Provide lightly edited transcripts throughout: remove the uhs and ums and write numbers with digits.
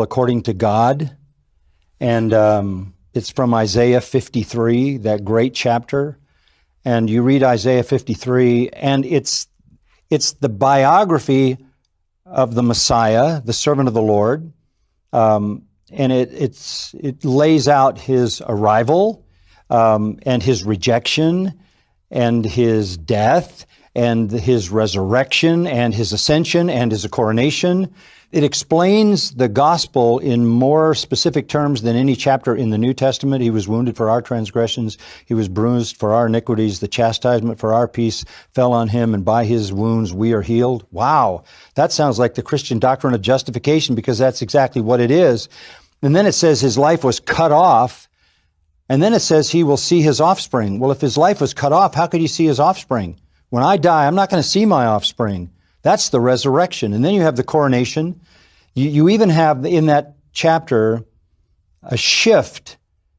according to God. And it's from Isaiah 53, that great chapter. And you read Isaiah 53, and it's the biography of the Messiah, the servant of the Lord. And it lays out his arrival, and his rejection, and his death, and his resurrection, and his ascension, and his coronation. It explains the gospel in more specific terms than any chapter in the New Testament. He was wounded for our transgressions. He was bruised for our iniquities. The chastisement for our peace fell on him, and by his wounds we are healed. Wow. That sounds like the Christian doctrine of justification, because that's exactly what it is. And then it says his life was cut off. And then it says he will see his offspring. Well, if his life was cut off, how could he see his offspring? When I die, I'm not going to see my offspring. That's the resurrection. And then you have the coronation. You even have in that chapter a shift,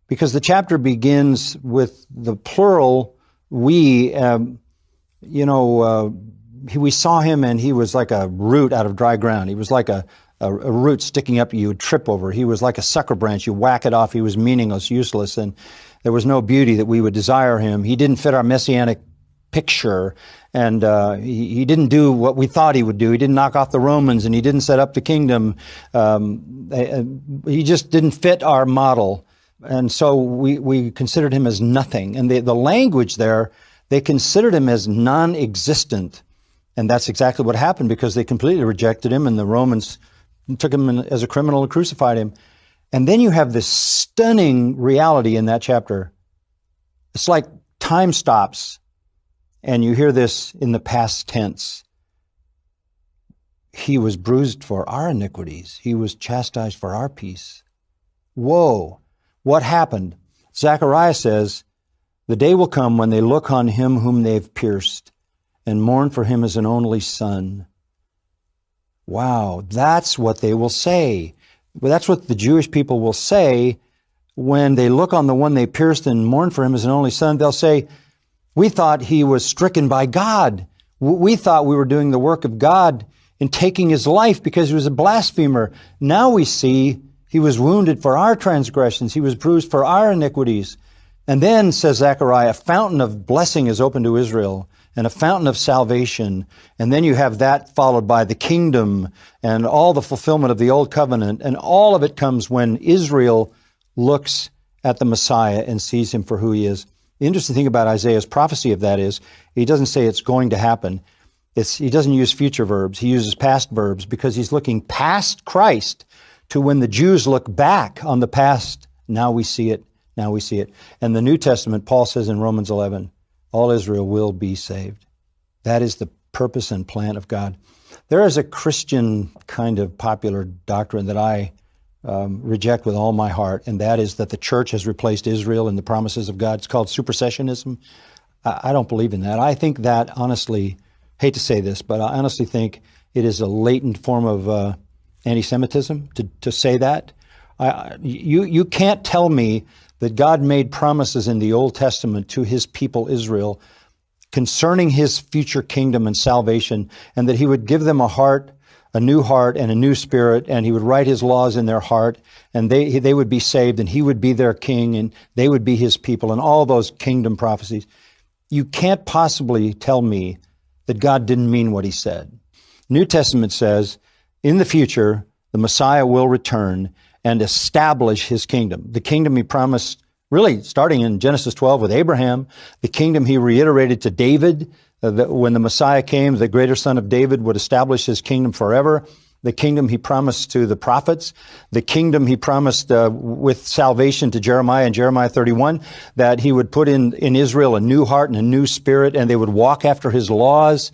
because the chapter begins with the plural we. We saw him, and he was like a root out of dry ground. He was like a root sticking up you would trip over. He was like a sucker branch. You whack it off. He was meaningless, useless, and there was no beauty that we would desire him. He didn't fit our messianic picture, and he didn't do what we thought he would do. He didn't knock off the Romans, and he didn't set up the kingdom. He just didn't fit our model, and so we considered him as nothing. And the language there, they considered him as non-existent, and that's exactly what happened, because they completely rejected him, and the Romans took him as a criminal and crucified him. And then you have this stunning reality in that chapter. It's like time stops, and you hear this in the past tense. He was bruised for our iniquities. He was chastised for our peace. Whoa, what happened? Zechariah says, the day will come when they look on him whom they've pierced and mourn for him as an only son. Wow, that's what they will say. Well, that's what the Jewish people will say when they look on the one they pierced and mourn for him as an only son. They'll say, we thought he was stricken by God. We thought we were doing the work of God in taking his life because he was a blasphemer. Now we see he was wounded for our transgressions. He was bruised for our iniquities. And then, says Zechariah, a fountain of blessing is open to Israel, and a fountain of salvation. And then you have that followed by the kingdom and all the fulfillment of the old covenant. And all of it comes when Israel looks at the Messiah and sees him for who he is. The interesting thing about Isaiah's prophecy of that is he doesn't say it's going to happen. He doesn't use future verbs. He uses past verbs, because he's looking past Christ to when the Jews look back on the past. Now we see it. Now we see it. And the New Testament, Paul says in Romans 11, all Israel will be saved. That is the purpose and plan of God. There is a Christian kind of popular doctrine that I reject with all my heart, and that is that the church has replaced Israel in the promises of God. It's called supersessionism. I don't believe in that. I think that, honestly, hate to say this, but I honestly think it is a latent form of anti-Semitism to say that. You can't tell me that God made promises in the Old Testament to his people Israel concerning his future kingdom and salvation, and that he would give them a new heart and a new spirit, and he would write his laws in their heart, and they would be saved, and he would be their king, and they would be his people, and all those kingdom prophecies. You can't possibly tell me that God didn't mean what he said. New Testament says, in the future, the Messiah will return and establish his kingdom. The kingdom he promised, really starting in Genesis 12 with Abraham, the kingdom he reiterated to David, that when the Messiah came, the greater son of David would establish his kingdom forever. The kingdom he promised to the prophets, the kingdom he promised with salvation to Jeremiah in Jeremiah 31, that he would put in Israel a new heart and a new spirit, and they would walk after his laws.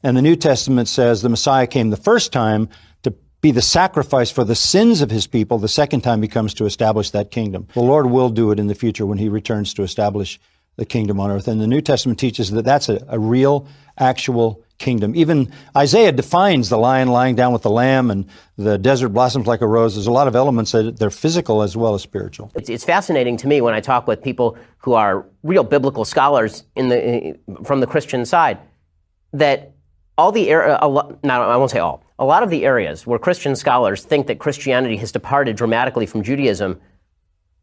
And the New Testament says the Messiah came the first time to be the sacrifice for the sins of his people. The second time he comes to establish that kingdom. The Lord will do it in the future when he returns to establish the kingdom on earth. And the New Testament teaches that that's a real, actual kingdom. Even Isaiah defines the lion lying down with the lamb and the desert blossoms like a rose. There's a lot of elements that they're physical as well as spiritual. It's fascinating to me when I talk with people who are real biblical scholars from the Christian side, that all the, I won't say all, a lot of the areas where Christian scholars think that Christianity has departed dramatically from Judaism,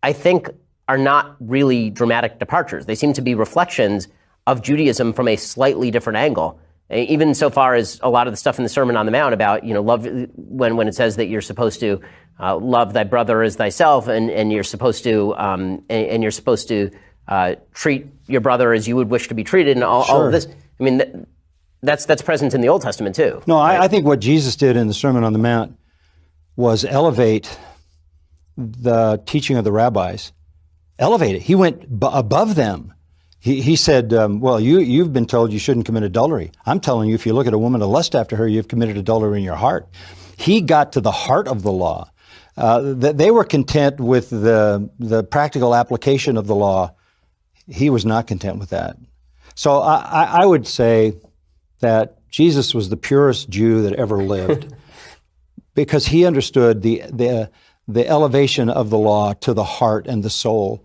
I think are not really dramatic departures. They seem to be reflections of Judaism from a slightly different angle. Even so far as a lot of the stuff in the Sermon on the Mount about, love, when it says that you're supposed to love thy brother as thyself, and you're supposed to treat your brother as you would wish to be treated, and all of this. I mean, that's present in the Old Testament too. No, right? I think what Jesus did in the Sermon on the Mount was elevate the teaching of the rabbis. Elevate it. He went above them. He said, well, you've been told you shouldn't commit adultery. I'm telling you, if you look at a woman to lust after her, you've committed adultery in your heart. He got to the heart of the law. They were content with the practical application of the law. He was not content with that. So I would say that Jesus was the purest Jew that ever lived because he understood the elevation of the law to the heart and the soul.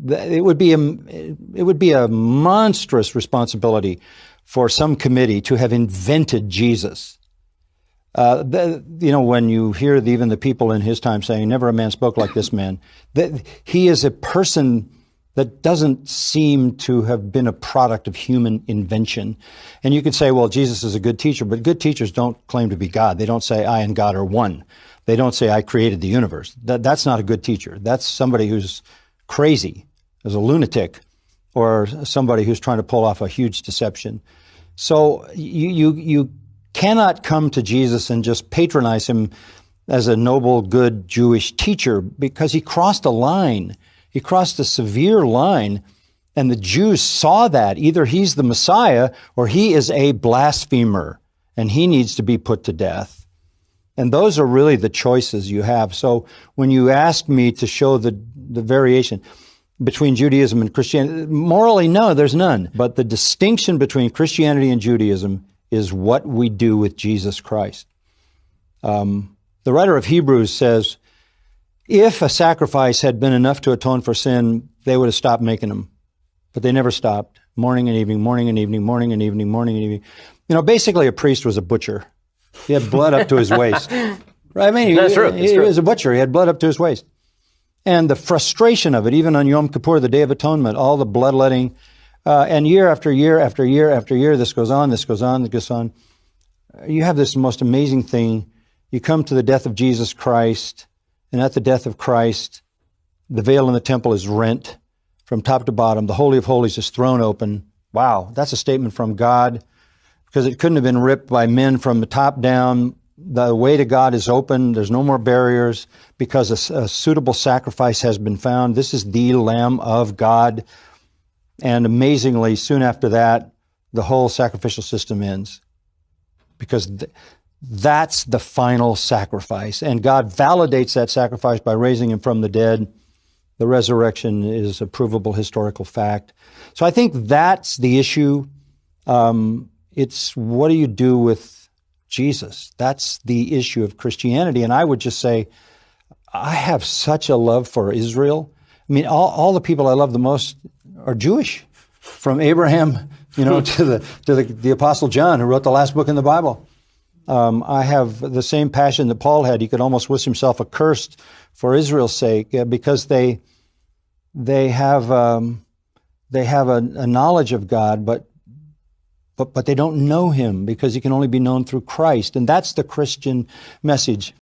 It would be a monstrous responsibility for some committee to have invented Jesus. When you hear even the people in his time saying, never a man spoke like this man, that he is a person that doesn't seem to have been a product of human invention. And you could say, well, Jesus is a good teacher, but good teachers don't claim to be God. They don't say I and God are one. They don't say I created the universe. That's not a good teacher. That's somebody who's crazy, as a lunatic, or somebody who's trying to pull off a huge deception. So you cannot come to Jesus and just patronize him as a noble, good Jewish teacher, because he crossed a line. He crossed a severe line, and the Jews saw that. Either he's the Messiah or he is a blasphemer, and he needs to be put to death. And those are really the choices you have. So when you ask me to show the variation between Judaism and Christianity, morally, no, there's none. But the distinction between Christianity and Judaism is what we do with Jesus Christ. The writer of Hebrews says, if a sacrifice had been enough to atone for sin, they would have stopped making them. But they never stopped. Morning and evening, morning and evening, morning and evening, morning and evening. Basically a priest was a butcher. He had blood up to his waist. Right? I mean, That's true. He was a butcher. He had blood up to his waist. And the frustration of it, even on Yom Kippur, the Day of Atonement, all the bloodletting, and year after year after year after year, this goes on, this goes on, this goes on. You have this most amazing thing. You come to the death of Jesus Christ, and at the death of Christ, the veil in the temple is rent from top to bottom. The Holy of Holies is thrown open. Wow, that's a statement from God, because it couldn't have been ripped by men from the top down. The way to God is open. There's no more barriers because a suitable sacrifice has been found. This is the Lamb of God. And amazingly, soon after that, the whole sacrificial system ends, because that's the final sacrifice. And God validates that sacrifice by raising him from the dead. The resurrection is a provable historical fact. So I think that's the issue. It's what do you do with Jesus? That's the issue of Christianity. And I would just say, I have such a love for Israel. I mean, all the people I love the most are Jewish, from Abraham, to the Apostle John, who wrote the last book in the Bible. I have the same passion that Paul had. He could almost wish himself accursed for Israel's sake, because they have a knowledge of God, but they don't know him, because he can only be known through Christ. And that's the Christian message.